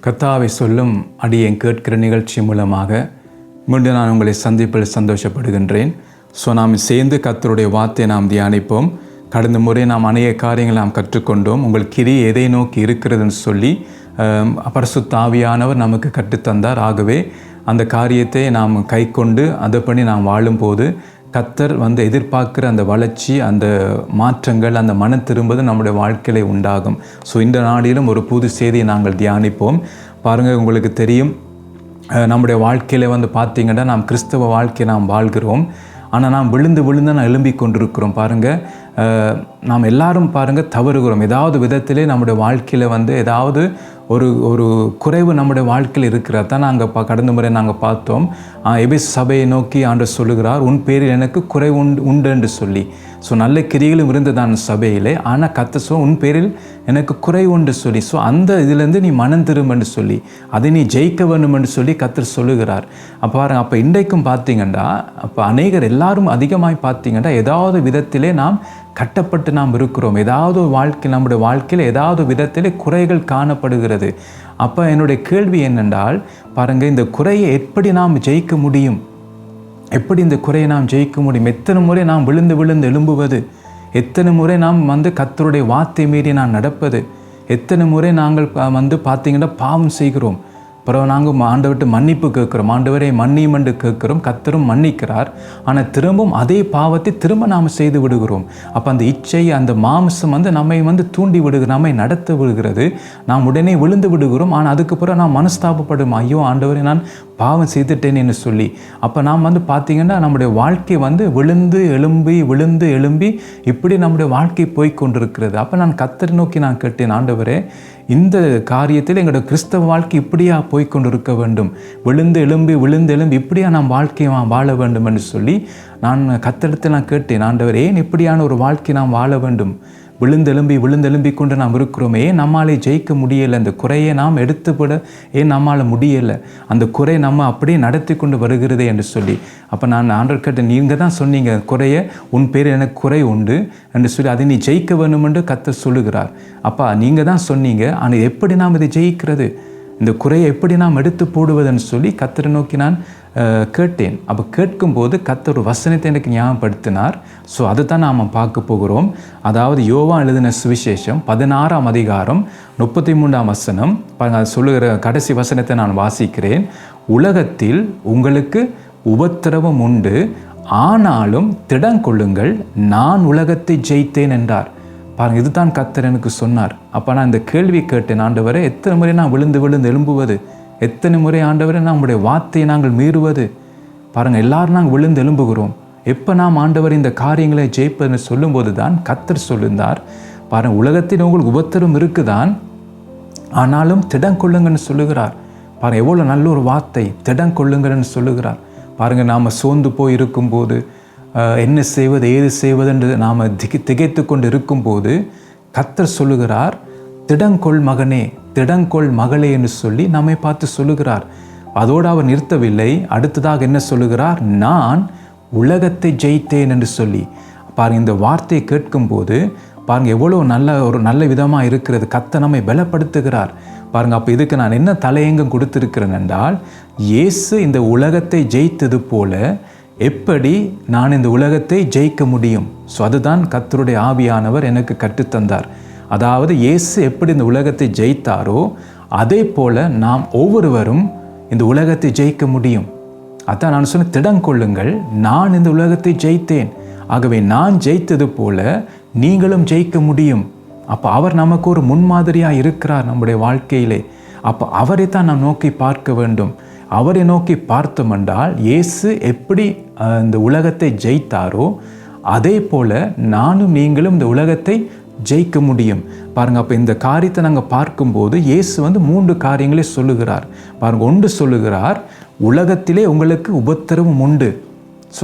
கர்த்தாவை சொல்லும் அடியேன் கேட்கிற நிகழ்ச்சி மூலமாக மீண்டும் நான் உங்களை சந்திப்பில் சந்தோஷப்படுகின்றேன். நாம் சேர்ந்து கர்த்தருடைய வார்த்தையை நாம் தியானிப்போம். கடந்த முறை நாம் அநேக காரியங்களை நாம் கற்றுக்கொண்டோம். உங்கள் கிரியை எதை நோக்கி இருக்கிறதுன்னு சொல்லி பரிசுத்த ஆவியானவர் நமக்கு கற்றுத்தந்தார். ஆகவே அந்த காரியத்தை நாம் கை கொண்டு அதைப்படி நாம் வாழும்போது கர்த்தர் எதிர்பார்க்குற அந்த வளர்ச்சி, அந்த மாற்றங்கள், அந்த மன திரும்புவது நம்முடைய வாழ்க்கையில உண்டாகும். இந்த நாளிலும் ஒரு புது செய்தியை நாங்கள் தியானிப்போம். பாருங்கள், உங்களுக்கு தெரியும், நம்முடைய வாழ்க்கையில் பார்த்திங்கன்னா நாம் கிறிஸ்தவ வாழ்க்கையை நாம் வாழ்கிறோம். ஆனால் நாம் விழுந்து நான் எழும்பி கொண்டிருக்கிறோம். பாருங்கள், நாம் எல்லாரும் பாருங்கள் தவறுகிறோம். ஏதாவது விதத்திலே நம்முடைய வாழ்க்கையில் ஏதாவது ஒரு குறைவு நம்முடைய வாழ்க்கையில் இருக்கிறது தான் நாங்கள் கடந்த முறை நாங்கள் பார்த்தோம். எபேசு சபையை நோக்கி ஆண்டவர் சொல்லுகிறார், உன் பேரில் எனக்கு குறைவு உண்டு என்று சொல்லி. நல்ல கிரிகளும் இருந்ததான் சபையிலே, ஆனால் கர்த்தர் உன் பேரில் எனக்கு குறை உண்டு சொல்லி. அந்த இதுலேருந்து நீ மனம் திரும்ப என்று சொல்லி, அதை நீ ஜெயிக்க வேண்டும் என்று சொல்லி கர்த்தர் சொல்லுகிறார். அப்போ பாருங்க, அப்போ இன்றைக்கும் பார்த்தீங்கன்னா, அப்போ அநேகர் எல்லாரும் அதிகமாய் பார்த்தீங்கன்னா ஏதாவது விதத்திலே நாம் கட்டப்பட்டு நாம் இருக்கிறோம். ஏதாவது ஒரு நம்முடைய வாழ்க்கையில் ஏதாவது விதத்திலே குறைகள் காணப்படுகிறது. அப்போ என்னுடைய கேள்வி என்னென்றால், பாருங்கள், இந்த குறையை எப்படி நாம் ஜெயிக்க முடியும்? எப்படி இந்த குறையை நாம் ஜெயிக்க முடியும்? எத்தனை முறை நாம் விழுந்து எழும்புவது? எத்தனை முறை நாம் கர்த்தருடைய வார்த்தை மீறி நான் நடப்பது? எத்தனை முறை நாங்கள் பார்த்தீங்கன்னா பாவம் செய்கிறோம். பிறகு நாங்கள் ஆண்டவர்கிட்ட மன்னிப்பு கேட்குறோம். ஆண்டவரை மன்னியும் என்று கேட்குறோம், கர்த்தரும் மன்னிக்கிறார். ஆனால் திரும்பவும் அதே பாவத்தை திரும்ப நாம் செய்து விடுகிறோம். அப்போ அந்த இச்சை, அந்த மாம்சம் நம்மை தூண்டி விடுகிறது, நம்மை நடத்த விடுகிறது. நாம் உடனே விழுந்து விடுகிறோம். ஆனால் அதுக்கு பிறகு நாம் மனஸ்தாபப்படும், ஐயோ ஆண்டவரை நான் பாவம் செய்துட்டேன்னு சொல்லி. அப்போ நாம் பார்த்திங்கன்னா நம்முடைய வாழ்க்கை விழுந்து எழும்பி இப்படி நம்முடைய வாழ்க்கை போய் கொண்டிருக்கிறது. அப்போ நான் கர்த்தரை நோக்கி நான் கேட்டேன், ஆண்டவரே, இந்த காரியத்தில் எங்களோட கிறிஸ்தவ வாழ்க்கை இப்படியா போய்கொண்டிருக்க வேண்டும்? விழுந்து எழும்பி இப்படியா நாம் வாழ்க்கையை வாழ வேண்டும் என்று சொல்லி நான் கர்த்தரிடத்தில் நான் கேட்டேன், ஆண்டவரே, ஏன் இப்படியான ஒரு வாழ்க்கை நாம் வாழ வேண்டும்? விழுந்தெலும்பி கொண்டு நாம் இருக்கிறோமே, ஏன் நம்மாலே ஜெயிக்க முடியலை? அந்த குறையை நாம் எடுத்துவிட ஏன் நம்மால் முடியலை? அந்த குறை நம்ம அப்படியே நடத்தி கொண்டு வருகிறதே என்று சொல்லி. அப்போ நான் ஆண்டவர் கேட்டேன், நீங்கள் தான் சொன்னீங்க, குறைய உன் பேர் எனக்கு குறை உண்டு என்று சொல்லி, அதை நீ ஜெயிக்க வேணும் என்று கர்த்தர் சொல்லுகிறார். அப்பா, நீங்கள் தான் சொன்னீங்க, ஆனால் எப்படி நாம் இதை ஜெயிக்கிறது? இந்த குறையை எப்படி நாம் எடுத்து போடுவதுன்னு சொல்லி கர்த்தரை நோக்கி நான் கேட்டேன். அப்போ கேட்கும்போது கர்த்தர் ஒரு வசனத்தை எனக்கு ஞாபகப்படுத்தினார். அதை தான் நாம் பார்க்க போகிறோம். அதாவது யோவான் எழுதின சுவிசேஷம் 16ஆம் அதிகாரம் 33ஆம் வசனம். அது சொல்லுகிற கடைசி வசனத்தை நான் வாசிக்கிறேன். உலகத்தில் உங்களுக்கு உபத்திரவம் உண்டு, ஆனாலும் திடங்கொள்ளுங்கள், நான் உலகத்தை ஜெயித்தேன் என்றார். பாருங்கள், இதுதான் கர்த்தர் எனக்கு சொன்னார். அப்போ நான் இந்த கேள்வி கேட்டேன், ஆண்டவரே, எத்தனை முறை நான் விழுந்து எழும்புவது? எத்தனை முறை ஆண்டவரே நம்முடைய வார்த்தையை நாங்கள் மீறுவது? பாருங்கள், எல்லாரும் நாங்கள் விழுந்து எழும்புகிறோம். எப்போ நாம் ஆண்டவர் இந்த காரியங்களை ஜெயிப்பதுன்னு சொல்லும்போது தான் கர்த்தர் சொல்லுந்தார், பாருங்கள், உலகத்தில் உங்களுக்கு உபத்திரம் இருக்குதான், ஆனாலும் திடங்கொள்ளுங்கன்னு சொல்லுகிறார். பாருங்கள், எவ்வளோ நல்ல ஒரு வார்த்தை, திடங்கொள்ளுங்கன்னு சொல்லுகிறார். பாருங்கள், நாம் சோர்ந்து போய் இருக்கும்போது, என்ன செய்வது ஏது செய்வது என்று நாம் திகைத்து கொண்டு இருக்கும்போது கர்த்தர் சொல்லுகிறார், திடங்கொள் மகனே, திடங்கொள் மகளே என்று சொல்லி நம்மை பார்த்து சொல்லுகிறார். அதோடு அவர் நிறுத்தவில்லை. அடுத்ததாக என்ன சொல்லுகிறார்? நான் உலகத்தை ஜெயித்தேன் என்று சொல்லி. பாருங்கள், இந்த வார்த்தையை கேட்கும்போது பாருங்கள் எவ்வளோ நல்ல விதமாக இருக்கிறது. கர்த்தர் நம்மை பலப்படுத்துகிறார். பாருங்கள், அப்போ இதுக்கு நான் என்ன தலையங்கம் கொடுத்திருக்கிறேன் என்றால், இயேசு இந்த உலகத்தை ஜெயித்தது போல எப்படி நான் இந்த உலகத்தை ஜெயிக்க முடியும்? அதுதான் கர்த்தருடைய ஆவியானவர் எனக்கு கற்றுத்தந்தார். அதாவது இயேசு எப்படி இந்த உலகத்தை ஜெயித்தாரோ அதே போல நாம் ஒவ்வொருவரும் இந்த உலகத்தை ஜெயிக்க முடியும். அதான் நான் சொன்ன, திடங்கொள்ளுங்கள், நான் இந்த உலகத்தை ஜெயித்தேன். ஆகவே நான் ஜெயித்தது போல நீங்களும் ஜெயிக்க முடியும். அப்போ அவர் நமக்கு ஒரு முன்மாதிரியாக இருக்கிறார் நம்முடைய வாழ்க்கையிலே. அப்போ அவரை தான் நாம் நோக்கி பார்க்க வேண்டும். அவரை நோக்கி பார்த்தோம் என்றால், இயேசு எப்படி இந்த உலகத்தை ஜெயித்தாரோ அதே போல நானும் நீங்களும் இந்த உலகத்தை ஜெயிக்க முடியும். பாருங்கள், அப்போ இந்த காரியத்தை நாங்கள் பார்க்கும்போது இயேசு 3 காரியங்களை சொல்லுகிறார். பாருங்கள், ஒன்று சொல்லுகிறார், உலகத்திலே உங்களுக்கு உபத்திரவம் உண்டு.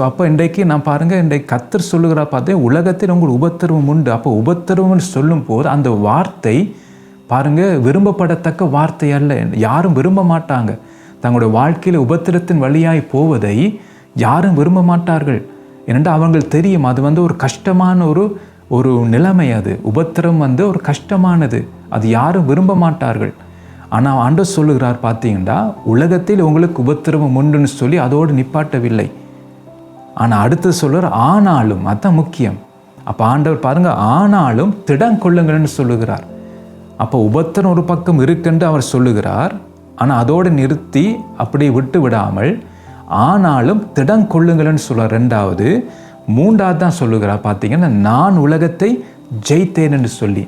அப்போ இன்றைக்கு நான் பாருங்கள், இன்றைக்கு கர்த்தர் சொல்லுகிறார், பார்த்தேன், உலகத்தில் உங்களுக்கு உபத்திரவம் உண்டு. அப்போ உபத்திரவம்னு சொல்லும் போது அந்த வார்த்தை பாருங்கள் விரும்பப்படத்தக்க வார்த்தை அல்ல. யாரும் விரும்ப மாட்டாங்க. தங்களுடைய வாழ்க்கையில் உபத்திரத்தின் வழியாய் போவதை யாரும் விரும்ப மாட்டார்கள். ஏனென்றால் அவங்களுக்கு தெரியும், அது ஒரு கஷ்டமான ஒரு நிலைமை. அது உபத்திரம் ஒரு கஷ்டமானது. அது யாரும் விரும்ப மாட்டார்கள். ஆனால் ஆண்டவர் சொல்லுகிறார் பார்த்தீங்கன்னா, உலகத்தில் உங்களுக்கு உபத்திரவம் உண்டுன்னு சொல்லி அதோடு நிப்பாட்டவில்லை. ஆனால் அடுத்து சொல்லுவார் ஆனாலும், அதுதான் முக்கியம். அப்போ ஆண்டவர் பாருங்கள், ஆனாலும் திடம் கொள்ளுங்கள்னு சொல்லுகிறார். அப்போ உபத்திரம் ஒரு பக்கம் இருக்குன்னு அவர் சொல்லுகிறார். ஆனால் அதோடு நிறுத்தி அப்படியே விட்டு விடாமல் ஆனாலும் திடம் கொள்ளுங்கள்னு சொல்கிறார். ரெண்டாவது, மூன்றாவது தான் சொல்லுகிறார் பார்த்தீங்கன்னா, நான் உலகத்தை ஜெயித்தேன் என்று சொல்லி.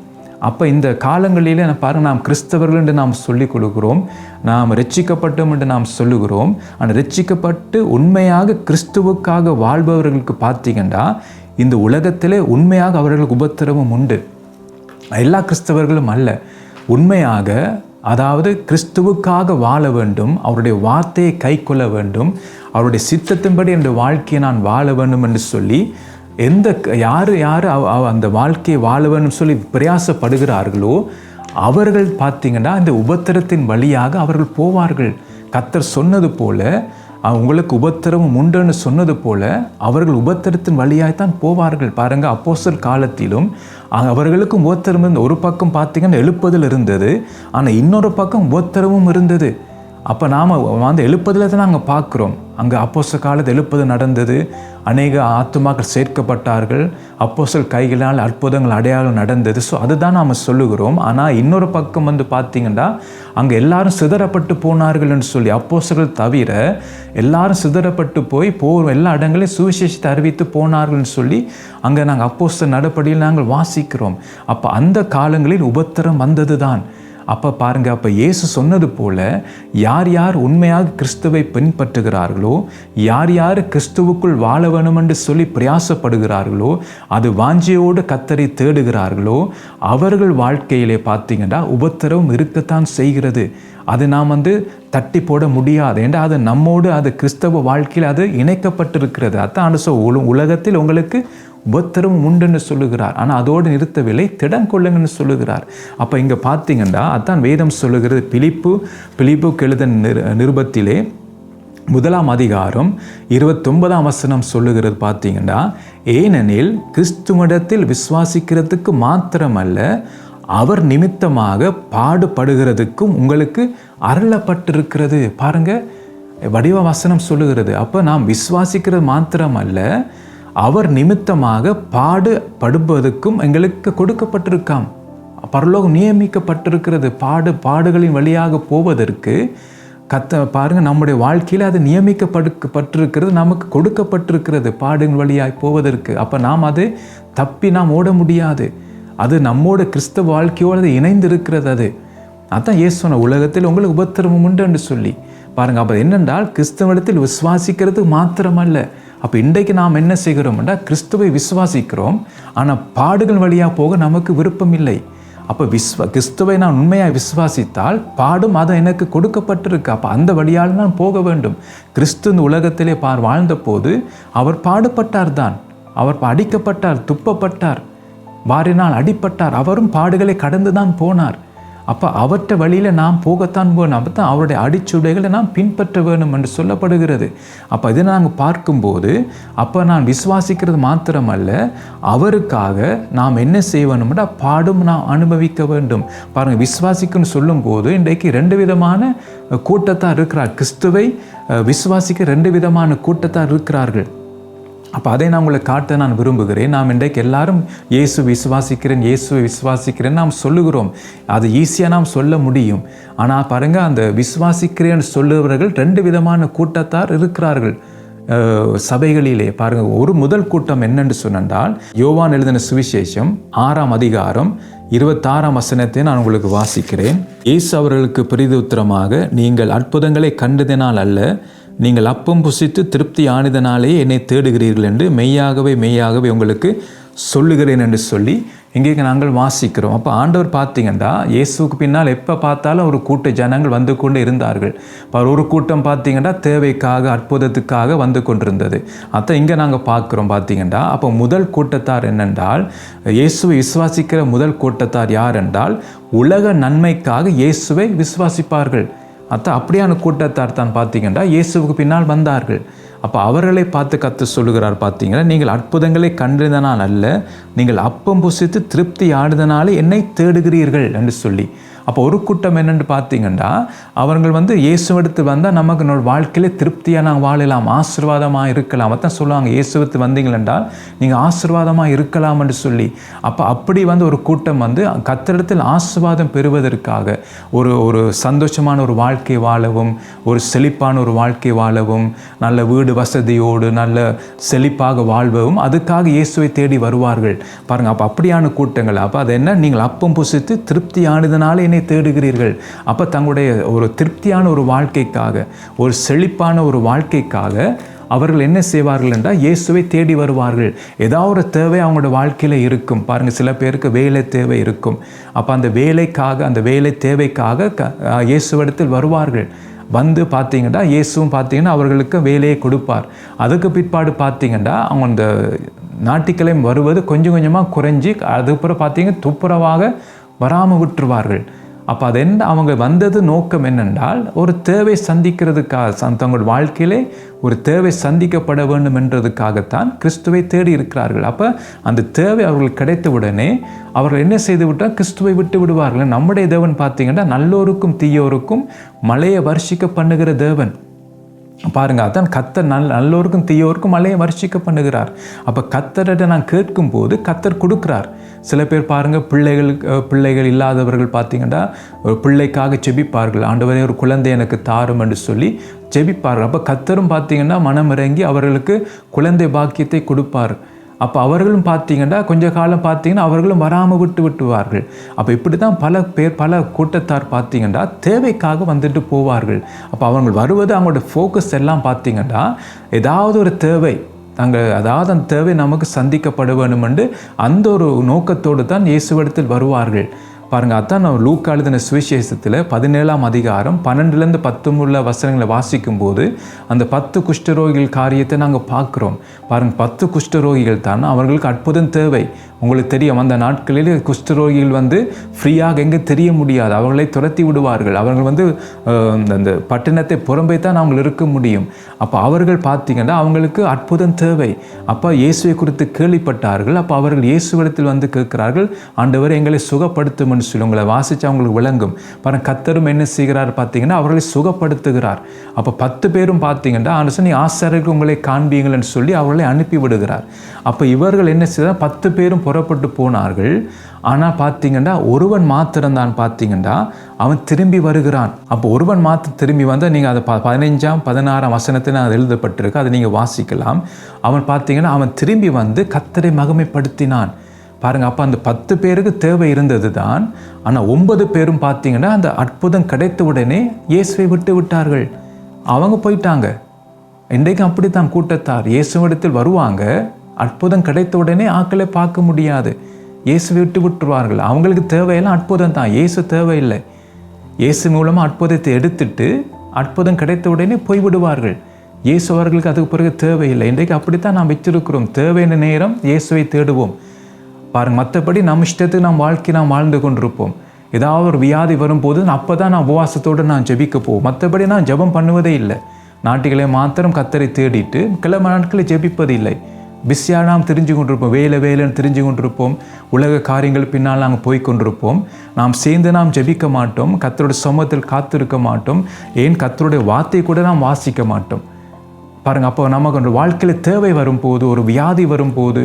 அப்போ இந்த காலங்களிலே பாருங்கள், நாம் கிறிஸ்தவர்கள் என்று நாம் சொல்லிக் கொடுக்கிறோம், நாம் ரட்சிக்கப்பட்டோம் என்று நாம் சொல்லுகிறோம். ஆனால் ரட்சிக்கப்பட்டு உண்மையாக கிறிஸ்துவுக்காக வாழ்பவர்களுக்கு பார்த்தீங்கன்னா, இந்த உலகத்திலே உண்மையாக அவர்களுக்கு உபத்திரவம் உண்டு. எல்லா கிறிஸ்தவர்களும் அல்ல. உண்மையாக, அதாவது கிறிஸ்துவுக்காக வாழ வேண்டும், அவருடைய வார்த்தையை கை கொள்ள வேண்டும், அவருடைய சித்தத்தின்படி என்னுடைய வாழ்க்கையை நான் வாழ வேண்டும் என்று சொல்லி யார் அந்த வாழ்க்கையை வாழ வேண்டும் சொல்லி பிரயாசப்படுகிறார்களோ அவர்கள் பார்த்தீங்கன்னா இந்த உபத்திரத்தின் வழியாக அவர்கள் போவார்கள். கர்த்தர் சொன்னது போல, உங்களுக்கு உபத்திரமும் உண்டுன்னு சொன்னது போல அவர்கள் உபத்திரத்தின் வழியாகத்தான் போவார்கள். பாருங்கள், அப்போஸ்தலர் காலத்திலும் அவர்களுக்கும் உபத்திரம் இருந்தது. ஒரு பக்கம் பார்த்தீங்கன்னா எழுப்புதல் இருந்தது, ஆனால் இன்னொரு பக்கம் உபத்திரமும் இருந்தது. அப்போ நாம் வந்து எழுப்புதலை தான் நாங்கள் பார்க்குறோம். அங்கே அப்போஸ்தலர் காலத்தில் எழுப்புதல் நடந்தது, அநேக ஆத்துமாக்கள் சேர்க்கப்பட்டார்கள், அப்போஸ்தலர் கைகளால் அற்புதங்கள் அடையாளம் நடந்தது. ஸோ அதுதான் நாம் சொல்லுகிறோம். ஆனால் இன்னொரு பக்கம் வந்து பார்த்திங்கன்னா அங்கே எல்லாரும் சிதறப்பட்டு போனார்கள் என்று சொல்லி, அப்போஸ்தலர்கள் தவிர எல்லாரும் சிதறப்பட்டு போய் எல்லா இடங்களையும் சுவிசேஷத்தை அறிவித்து போனார்கள்னு சொல்லி அங்கே நாங்கள் அப்போஸ்தலர் நடபடியில் நாங்கள் வாசிக்கிறோம். அப்போ அந்த காலங்களில் உபத்திரம் வந்தது தான். அப்போ பாருங்கள், அப்போ இயேசு சொன்னது போல யார் யார் உண்மையாக கிறிஸ்துவை பின்பற்றுகிறார்களோ, யார் யார் கிறிஸ்துவுக்குள் வாழ வேணும் என்று சொல்லி பிரயாசப்படுகிறார்களோ, அது வாஞ்சியோடு கர்த்தரை தேடுகிறார்களோ, அவர்கள் வாழ்க்கையிலே பார்த்தீங்கன்னா உபத்திரவம் இருக்கத்தான் செய்கிறது. அது நாம் வந்து தட்டி போட முடியாது. ஏன்னா அது நம்மோடு, அது கிறிஸ்தவ வாழ்க்கையில் அது இணைக்கப்பட்டிருக்கிறது. அதான் உலகத்தில் உங்களுக்கு உபத்திரமும் உண்டுன்னு சொல்லுகிறார். ஆனால் அதோடு நிறுத்தவில்லை, திடம் கொள்ளுங்கன்னு சொல்லுகிறார். அப்போ இங்கே பார்த்தீங்கன்னா அதான் வேதம் சொல்லுகிறது. பிலிப்புக்கு எழுதின நிருபத்திலே 1 அதிகாரம் 29 வசனம் சொல்லுகிறது பார்த்தீங்கன்னா, ஏனெனில் கிறிஸ்துவிடத்தில் விசுவாசிக்கிறதுக்கு மாத்திரமல்ல, அவர் நிமித்தமாக பாடுபடுகிறதுக்கும் உங்களுக்கு அருளப்பட்டிருக்கிறது. பாருங்க, வடிவ வசனம் சொல்லுகிறது. அப்போ நாம் விசுவாசிக்கிறது மாத்திரமல்ல, அவர் நிமித்தமாக பாடுபடுவதற்கும் எங்களுக்கு கொடுக்கப்பட்டிருக்காம். பரலோகம் நியமிக்கப்பட்டிருக்கிறது. பாடுகளின் வழியாக போவதற்கு பாருங்கள், நம்முடைய வாழ்க்கையில் அது நியமிக்கப்பட்டிருக்கிறது, நமக்கு கொடுக்கப்பட்டிருக்கிறது பாடுகள் வழியாக போவதற்கு. அப்போ நாம் அது தப்பி நாம் ஓட முடியாது. அது நம்மோட கிறிஸ்தவ வாழ்க்கையோடு அது இணைந்திருக்கிறது. அதான் இயேசு சொன்ன, உலகத்தில் உங்களுக்கு உபத்திரவம் உண்டு என்று சொல்லி. பாருங்கள், அப்போ என்னென்றால் கிறிஸ்தவத்தில் விசுவாசிக்கிறது மாத்திரமல்ல. அப்போ இன்றைக்கு நாம் என்ன செய்கிறோம்னா, கிறிஸ்துவை விசுவாசிக்கிறோம், ஆனால் பாடுகள் வழியாக போக நமக்கு விருப்பம் இல்லை. அப்போ கிறிஸ்துவை நான் உண்மையாக விசுவாசித்தால் பாடும் அது எனக்கு கொடுக்கப்பட்டிருக்கு. அப்போ அந்த வழியால் நான் போக வேண்டும். கிறிஸ்து இந்த உலகத்திலே வாழ்ந்த போது அவர் பாடுபட்டார் தான். அவர் அடிக்கப்பட்டார், துப்பப்பட்டார், வாரினால் அடிப்பட்டார். அவரும் பாடுகளை கடந்து தான் போனார். அப்போ அவற்றை வழியில் நாம் போகத்தான் போகணும். அப்போ தான் அவருடைய அடிச்சுடைகளை நாம் பின்பற்ற வேணும் என்று சொல்லப்படுகிறது. அப்போ இதை நாங்கள் பார்க்கும்போது, அப்போ நான் விசுவாசிக்கிறது மாத்திரமல்ல, அவருக்காக நாம் என்ன செய்ய வேணும்னா பாடும் நாம் அனுபவிக்க வேண்டும். பாருங்கள், விசுவாசிக்குன்னு சொல்லும்போது இன்றைக்கு 2 விதமான கூட்டத்தார் இருக்கிறார். கிறிஸ்துவை விசுவாசிக்க 2 விதமான கூட்டத்தார் இருக்கிறார்கள். அப்போ அதை நான் உங்களை காட்ட நான் விரும்புகிறேன். நாம் இன்றைக்கு எல்லாரும் இயேசுவை விசுவாசிக்கிறேன் நாம் சொல்லுகிறோம். அது ஈஸியாக நாம் சொல்ல முடியும். ஆனால் பாருங்கள், அந்த விசுவாசிக்கிறேன் சொல்லுபவர்கள் 2 விதமான கூட்டத்தார் இருக்கிறார்கள் சபைகளிலே. பாருங்கள், ஒரு முதல் கூட்டம் என்னென்று சொன்னால், யோவான் எழுதின சுவிசேஷம் 6 அதிகாரம் 26 வசனத்தை நான் உங்களுக்கு வாசிக்கிறேன். இயேசு அவர்களுக்கு பிரதியுத்தரமாக, நீங்கள் அற்புதங்களை கண்டதினால் அல்ல, நீங்கள் அப்பம் புசித்து திருப்தி ஆனதினாலே என்னை தேடுகிறீர்கள் என்று மெய்யாகவே உங்களுக்கு சொல்லுகிறேன் என்று சொல்லி இங்கே நாங்கள் வாசிக்கிறோம். அப்போ ஆண்டவர் பார்த்தீங்கன்னா, இயேசுக்கு பின்னால் எப்போ பார்த்தாலும் ஒரு கூட்ட ஜனங்கள் வந்து கொண்டு இருந்தார்கள். ஒரு கூட்டம் பார்த்தீங்கன்னா தேவைக்காக, அற்புதத்துக்காக வந்து கொண்டிருந்தது. அதான் இங்கே நாங்கள் பார்க்குறோம் பார்த்தீங்கன்னா. அப்போ முதல் கூட்டத்தார் என்னென்றால், இயேசுவை விசுவாசிக்கிற முதல் கூட்டத்தார் யார் என்றால், உலக நன்மைக்காக இயேசுவை விசுவாசிப்பார்கள். அப்படியான கூட்டத்தார் தான் பார்த்தீங்கன்னா இயேசுவுக்கு பின்னால் வந்தார்கள். அப்போ அவர்களை பார்த்து கர்த்தர் சொல்லுகிறார் பார்த்தீங்கன்னா, நீங்கள் அற்புதங்களை கண்டதனால் அல்ல, நீங்கள் அப்பம் புசித்து திருப்தி ஆடுதனாலே என்னை தேடுகிறீர்கள் என்று சொல்லி. அப்போ ஒரு கூட்டம் என்னென்னு பார்த்தீங்கன்னா, அவர்கள் வந்து இயேசுவிடத்து வந்தால் நமக்கு நம்ம வாழ்க்கையிலே திருப்தியாக நாங்கள் வாழலாம், ஆசீர்வாதமாக இருக்கலாம். அதான் சொல்லுவாங்க, இயேசுவிடத்து வந்தீங்கள் என்றால் நீங்கள் ஆசீர்வாதமாக இருக்கலாம் என்று சொல்லி. அப்போ அப்படி வந்து ஒரு கூட்டம் வந்து கர்த்தரிடத்தில் ஆசீர்வாதம் பெறுவதற்காக ஒரு சந்தோஷமான ஒரு வாழ்க்கை வாழவும், ஒரு செழிப்பான ஒரு வாழ்க்கை வாழவும், நல்ல வீடு வசதியோடு நல்ல செழிப்பாக வாழ்வவும் அதுக்காக இயேசுவை தேடி வருவார்கள் பாருங்கள். அப்போ அப்படியான கூட்டங்கள். அப்போ அது என்ன, நீங்கள் அப்பம் புசித்து திருப்தியானதுனால என்னை தேடுகிறீர்கள். அப்போ தங்களுடைய ஒரு திருப்தியான ஒரு வாழ்க்கைக்காக, ஒரு செழிப்பான ஒரு வாழ்க்கைக்காக அவர்கள் என்ன செய்வார்கள் என்றால் இயேசுவை தேடி வருவார்கள். ஏதாவது ஒரு தேவை அவங்களோட வாழ்க்கையில் இருக்கும் பாருங்கள். சில பேருக்கு வேலை தேவை இருக்கும். அப்போ அந்த வேலைக்காக, அந்த வேலை தேவைக்காக இயேசுவிடத்தில் வருவார்கள். வந்து பார்த்தீங்கன்னா இயேசுவும் பார்த்தீங்கன்னா அவர்களுக்கு வேலையை கொடுப்பார். அதுக்கு பிற்பாடு பார்த்தீங்கன்னா அவங்க அந்த நாட்டிக்கிழமை வருவது கொஞ்சம் கொஞ்சமாக குறைஞ்சி அதுக்கப்புறம் பார்த்தீங்கன்னா துப்புரவாக வராமல் விட்டுருவார்கள். அப்போ அது என்ன, அவங்க வந்தது நோக்கம் என்னென்றால் ஒரு தேவை சந்திக்கிறதுக்காக, தங்கள் வாழ்க்கையிலே ஒரு தேவை சந்திக்கப்பட வேண்டும் என்றதுக்காகத்தான் கிறிஸ்துவை தேடி இருக்கிறார்கள். அப்போ அந்த தேவை அவர்கள் கிடைத்த உடனே அவர்கள் என்ன செய்து விட்டால் கிறிஸ்துவை விட்டு விடுவார்கள். நம்முடைய தேவன் பார்த்தீங்கன்னா நல்லோருக்கும் தீயோருக்கும் மழையை வர்ஷிக்க பண்ணுகிற தேவன் பாருங்கள். அதான் கர்த்தர் நல்லோருக்கும் தீயோருக்கும் மழையை வர்ஷிக்க பண்ணுகிறார். அப்போ கர்த்தர்கிட்ட நான் கேட்கும்போது கர்த்தர் கொடுக்குறார். சில பேர் பாருங்கள், பிள்ளைகள் இல்லாதவர்கள் பார்த்தீங்கன்னா பிள்ளைக்காக செபிப்பார்கள். ஆண்டவரே ஒரு குழந்தை எனக்கு தாரும் என்று சொல்லி செபிப்பார்கள். அப்போ கர்த்தரும் பார்த்தீங்கன்னா மனம் இறங்கி அவர்களுக்கு குழந்தை பாக்கியத்தை கொடுப்பார். அப்போ அவர்களும் பார்த்தீங்கன்னா கொஞ்ச காலம் பார்த்தீங்கன்னா அவர்களும் வராமல் விட்டுவார்கள். அப்போ இப்படி தான் பல கூட்டத்தார் பார்த்தீங்கன்னா தேவைக்காக வந்துட்டு போவார்கள். அப்போ அவங்க வருவது அவங்களோட ஃபோக்கஸ் எல்லாம் பார்த்தீங்கன்னா ஏதாவது ஒரு தேவை, அதாவது அந்த தேவை நமக்கு சந்திக்கப்பட வேண்டும் என்று அந்த ஒரு நோக்கத்தோடு தான் இயேசுவிடத்தில் வருவார்கள் பாருங்கள். அதான் நான் லூக்கா எழுதின சுவிசேஷத்தில் 17ஆம் அதிகாரம் 12லேருந்து 19 வசனங்களை வாசிக்கும் போது அந்த 10 குஷ்டரோகிகள் காரியத்தை நாங்கள் பார்க்குறோம் பாருங்கள். 10 குஷ்டரோகிகள் தான், அவர்களுக்கு அற்புதம் தேவை. உங்களுக்கு தெரியும், அந்த நாட்களில் குஷ்டரோகிகள் வந்து ஃப்ரீயாக எங்கே தெரிய முடியாது, அவர்களை துரத்தி விடுவார்கள். அவர்கள் வந்து அந்த பட்டணத்தை புறம்பே தான் அவங்க இருக்க முடியும். அப்போ அவர்கள் பார்த்தீங்கன்னா அவங்களுக்கு அற்புதம் தேவை. அப்போ இயேசுவை குறித்து கேள்விப்பட்டார்கள். அப்போ அவர்கள் இயேசுவிடத்தில் வந்து கேட்கிறார்கள், ஆண்டவர் எங்களை சுகப்படுத்தும் சொல்லி. உங்களை வாசித்து அவங்களுக்கு விளங்கும் பாருங்கள். கர்த்தரும் என்ன செய்கிறார் பார்த்தீங்கன்னா அவர்களை சுகப்படுத்துகிறார். அப்போ 10 பேரும் பார்த்தீங்கன்னா நீ ஆசாரியர்கள் உங்களை காண்பீங்கள்னு சொல்லி அவர்களை அனுப்பி விடுகிறார். அப்போ இவர்கள் என்ன செய்தால் 10 பேரும் புறப்பட்டு போனார்கள். ஆனால் பார்த்தீங்கன்னா ஒருவன் மாத்திரம்தான் பார்த்தீங்கன்னா அவன் திரும்பி வருகிறான். அப்போ ஒருவன் திரும்பி வந்தால் நீங்கள் அதை 15ஆம் 16ஆம் வசனத்தில் அது எழுதப்பட்டிருக்கு, அதை நீங்கள் வாசிக்கலாம். அவன் பார்த்தீங்கன்னா அவன் திரும்பி வந்து கர்த்தரை மகிமைப்படுத்தினான் பாருங்கள். அப்போ அந்த 10 பேருக்கு தேவை இருந்தது தான். ஆனால் 9 பேரும் பார்த்தீங்கன்னா அந்த அற்புதம் கிடைத்த உடனே இயேசுவை விட்டு விட்டார்கள், அவங்க போயிட்டாங்க. இன்றைக்கு அப்படி தான் கூட்டத்தார் இயேசுவிடத்தில் வருவாங்க, அற்புதம் கிடைத்த உடனே ஆக்களை பார்க்க முடியாது, இயேசுவை விட்டுருவார்கள். அவங்களுக்கு தேவையெல்லாம் அற்புதம் தான், இயேசு தேவையில்லை. இயேசு மூலமாக அற்புதத்தை எடுத்துட்டு அற்புதம் கிடைத்த உடனே போய்விடுவார்கள். இயேசு அவர்களுக்கு அதுக்கு பிறகு தேவையில்லை. இன்றைக்கு அப்படித்தான் நாம் வச்சிருக்கிறோம். தேவையான நேரம் இயேசுவை தேடுவோம் பாருங்கள். மற்றபடி நம்ம இஷ்டத்துக்கு நாம் வாழ்ந்து கொண்டிருப்போம். ஏதாவது ஒரு வியாதி வரும்போது அப்போ தான் நான் உபவாசத்தோடு நான் ஜெபிக்க போவோம். மற்றபடி நான் ஜெபம் பண்ணுவதே இல்லை. நாட்டுகளை மாத்திரம் கர்த்தரை தேடிட்டு கிழமை நாட்களில் ஜெபிப்பது இல்லை. பிஸியாக நாம் தெரிஞ்சு கொண்டிருப்போம், வேலைன்னு தெரிஞ்சு கொண்டிருப்போம், உலக காரியங்கள் பின்னால் நாங்கள் போய் கொண்டிருப்போம். நாம் சேர்ந்து நாம் ஜெபிக்க மாட்டோம், கர்த்தருடைய சமூகத்தில் காத்திருக்க மாட்டோம், ஏன் கர்த்தருடைய வார்த்தை கூட நாம் வாசிக்க மாட்டோம் பாருங்கள். அப்போ நமக்கு ஒரு வாழ்க்கையில் தேவை வரும்போது, ஒரு வியாதி வரும்போது,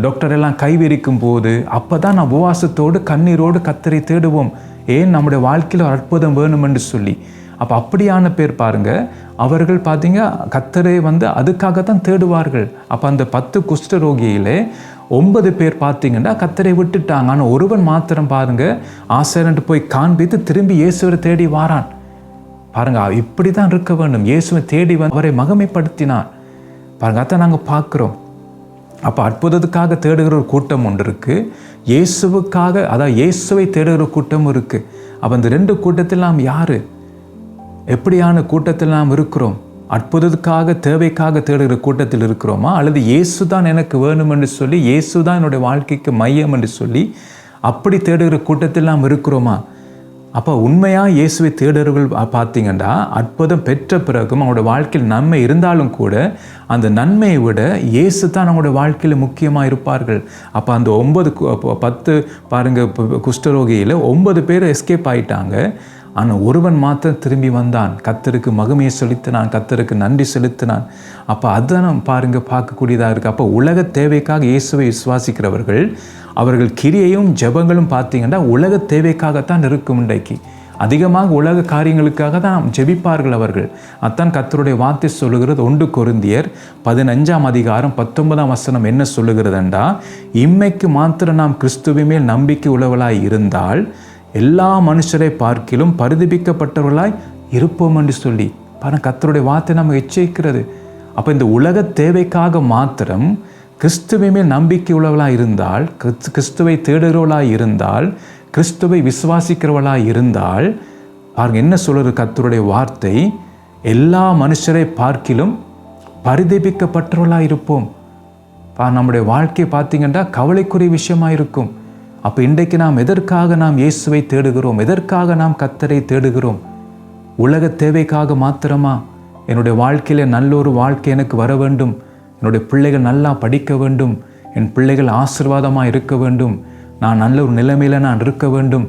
டாக்டர் எல்லாம் கைவிரிக்கும் போது, அப்போ தான் நான் உபவாசத்தோடு கண்ணீரோடு கர்த்தரை தேடுவோம். ஏன் நம்முடைய வாழ்க்கையில் ஒரு அற்புதம் வேணும் என்று சொல்லி. அப்போ அப்படியான பேர் பாருங்கள், அவர்கள் பார்த்தீங்க கர்த்தரை வந்து அதுக்காகத்தான் தேடுவார்கள். அப்போ அந்த 10 குஷ்டரோகியிலே 9 பேர் பார்த்தீங்கன்னா கர்த்தரை விட்டுட்டாங்க. ஆனால் ஒருவன் மாத்திரம் பாருங்கள் ஆசாரியன்ட்டு போய் காண்பித்து திரும்பி இயேசுவை தேடி வாரான் பாருங்க. இப்படி தான் இருக்க வேண்டும். இயேசுவை தேடி வந்து அவரை மகிமைப்படுத்தினார் பாருங்க. அதான் நாங்கள் பார்க்குறோம். அப்போ அற்புதத்துக்காக தேடுகிற ஒரு கூட்டம் ஒன்று இருக்குது, இயேசுவுக்காக, அதாவது இயேசுவை தேடுகிற கூட்டம் இருக்குது. அப்போ அந்த 2 கூட்டத்தில் நாம் யார், எப்படியான கூட்டத்தில் நாம் இருக்கிறோம்? அற்புதத்துக்காக தேவைக்காக தேடுகிற கூட்டத்தில் இருக்கிறோமா, அல்லது இயேசு தான் எனக்கு வேணும் என்று சொல்லி, இயேசு தான் என்னுடைய வாழ்க்கைக்கு மையம் என்று சொல்லி அப்படி தேடுகிற கூட்டத்தில் நாம் இருக்கிறோமா அப்போ உண்மையாக இயேசுவை தேடர்கள் பார்த்தீங்கன்னா அற்புதம் பெற்ற பிறகும் அவங்களோட வாழ்க்கையில் நன்மை இருந்தாலும் கூட அந்த நன்மையை விட இயேசு தான் அவங்களோட வாழ்க்கையில் முக்கியமாக இருப்பார்கள். அப்போ அந்த 10 பாருங்கள், குஷ்டரோகியில் 9 பேர் எஸ்கேப் ஆகிட்டாங்க. ஆனால் ஒருவன் மாத்திரம் திரும்பி வந்தான், கர்த்தருக்கு மகிமையை செலுத்தினான், கர்த்தருக்கு நன்றி செலுத்தினான். அப்போ அதுதான் பாருங்கள் பார்க்கக்கூடியதாக இருக்குது. அப்போ உலக தேவைக்காக இயேசுவை விசுவாசிக்கிறவர்கள் அவர்கள் கிரியையும் ஜெபங்களும் பார்த்தீங்கன்னா உலக தேவைக்காகத்தான் இருக்கும். இன்றைக்கு அதிகமாக உலக காரியங்களுக்காக தான் ஜெபிப்பார்கள் அவர்கள். அதான் கர்த்தருடைய வார்த்தை சொல்லுகிறது. 1 கொரிந்தியர் 15:19 என்ன சொல்லுகிறதுண்டா, இம்மைக்கு மாத்திரம் நாம் கிறிஸ்துவின் மேல் நம்பிக்கை உள்ளவர்களாய் இருந்தால் எல்லா மனுஷரை பார்க்கிலும் பரிதபிக்கப்பட்டவர்களாய் இருப்போம் என்று சொல்லி கர்த்தருடைய வார்த்தை நம்ம எச்சரிக்கிறது. அப்போ இந்த உலக தேவைக்காக மாத்திரம் கிறிஸ்துவின் மேல் நம்பிக்கை உள்ளவர்களாக இருந்தால், கிறிஸ்துவை தேடுகிறவர்களாக இருந்தால், கிறிஸ்துவை விசுவாசிக்கிறவர்களாக இருந்தால் பாருங்க என்ன சொல்லுறது கர்த்தருடைய வார்த்தை, எல்லா மனுஷரை பார்க்கிலும் பரிதபிக்கப்பட்டவர்களாக இருப்போம். நம்முடைய வாழ்க்கை பார்த்தீங்கன்னா கவலைக்குரிய விஷயமாக இருக்கும். அப்போ இன்றைக்கு நாம் எதற்காக நாம் இயேசுவை தேடுகிறோம், எதற்காக நாம் கர்த்தரை தேடுகிறோம்? உலக தேவைக்காக மாத்திரமா? என்னுடைய வாழ்க்கையில் நல்ல ஒரு வாழ்க்கை எனக்கு வர வேண்டும், என்னுடைய பிள்ளைகள் நல்லா படிக்க வேண்டும், என் பிள்ளைகள் ஆசீர்வாதமாக இருக்க வேண்டும், நான் நல்ல ஒரு நிலைமையில் நான் இருக்க வேண்டும்,